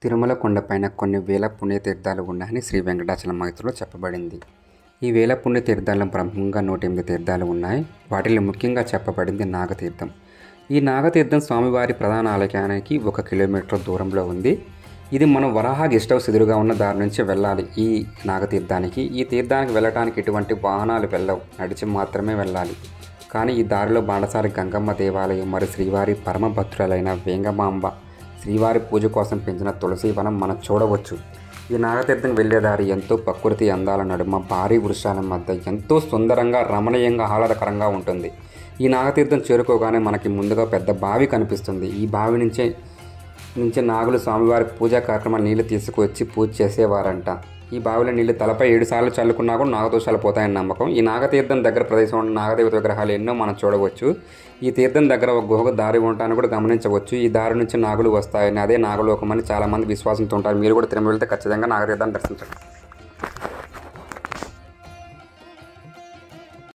తిరుమల కొండపైన కొన్ని వేల పుణ్యతీర్థాలు ఉన్నాయని శ్రీ వెంకటాచలమహిలో చెప్పబడింది. ఈ వేల పుణ్యతీర్థాల్లో ప్రముఖంగా 108 తీర్థాలు ఉన్నాయి. వాటిలో ముఖ్యంగా చెప్పబడింది నాగతీర్థం. ఈ నాగతీర్థం స్వామివారి ప్రధాన ఆలయానికి 1 కిలోమీటర్ దూరంలో ఉంది. ఇది మనం వరాహ గెస్ట్ హౌస్ ఎదురుగా ఉన్న దారి నుంచి వెళ్ళాలి. ఈ నాగతీర్థానికి ఈ తీర్థానికి వెళ్ళటానికి ఎటువంటి వాహనాలు వెళ్ళవు, నడిచి మాత్రమే వెళ్ళాలి. కానీ ఈ దారిలో బాణసారి గంగమ్మ దేవాలయం మరియు శ్రీవారి పరమ భక్తురాలైన వేంగమాంబ శ్రీవారి పూజ కోసం పెంచిన తులసి వనం మనం చూడవచ్చు. ఈ నాగతీర్థం వెళ్ళే దారి ఎంతో ప్రకృతి అందాల నడుమ భారీ వృక్షాల మధ్య ఎంతో సుందరంగా రమణీయంగా ఆహ్లాదకరంగా ఉంటుంది. ఈ నాగతీర్థం చేరుకోగానే మనకి ముందుగా పెద్ద బావి కనిపిస్తుంది. ఈ బావి నుంచే నాగులు స్వామివారి పూజా కార్యక్రమాలు నీళ్లు తీసుకువచ్చి పూజ చేసేవారంట. ఈ బావిలో నీళ్లు తలపై 7 సార్లు చల్లుకున్నా కూడా నాగదోషాలు పోతాయని నమ్మకం. ఈ నాగతీర్థం దగ్గర ప్రదేశం ఉన్న నాగదేవత విగ్రహాలు ఎన్నో మనం చూడవచ్చు. ఈ తీర్థం దగ్గర ఒక గుహకు దారి ఉండటాన్ని కూడా గమనించవచ్చు. ఈ దారి నుంచి నాగులు వస్తాయని, అదే నాగలోకమని చాలామంది విశ్వాసంతో ఉంటారు. మీరు కూడా తిరుమల వెళ్తే ఖచ్చితంగా నాగతీర్థాన్ని దర్శించండి.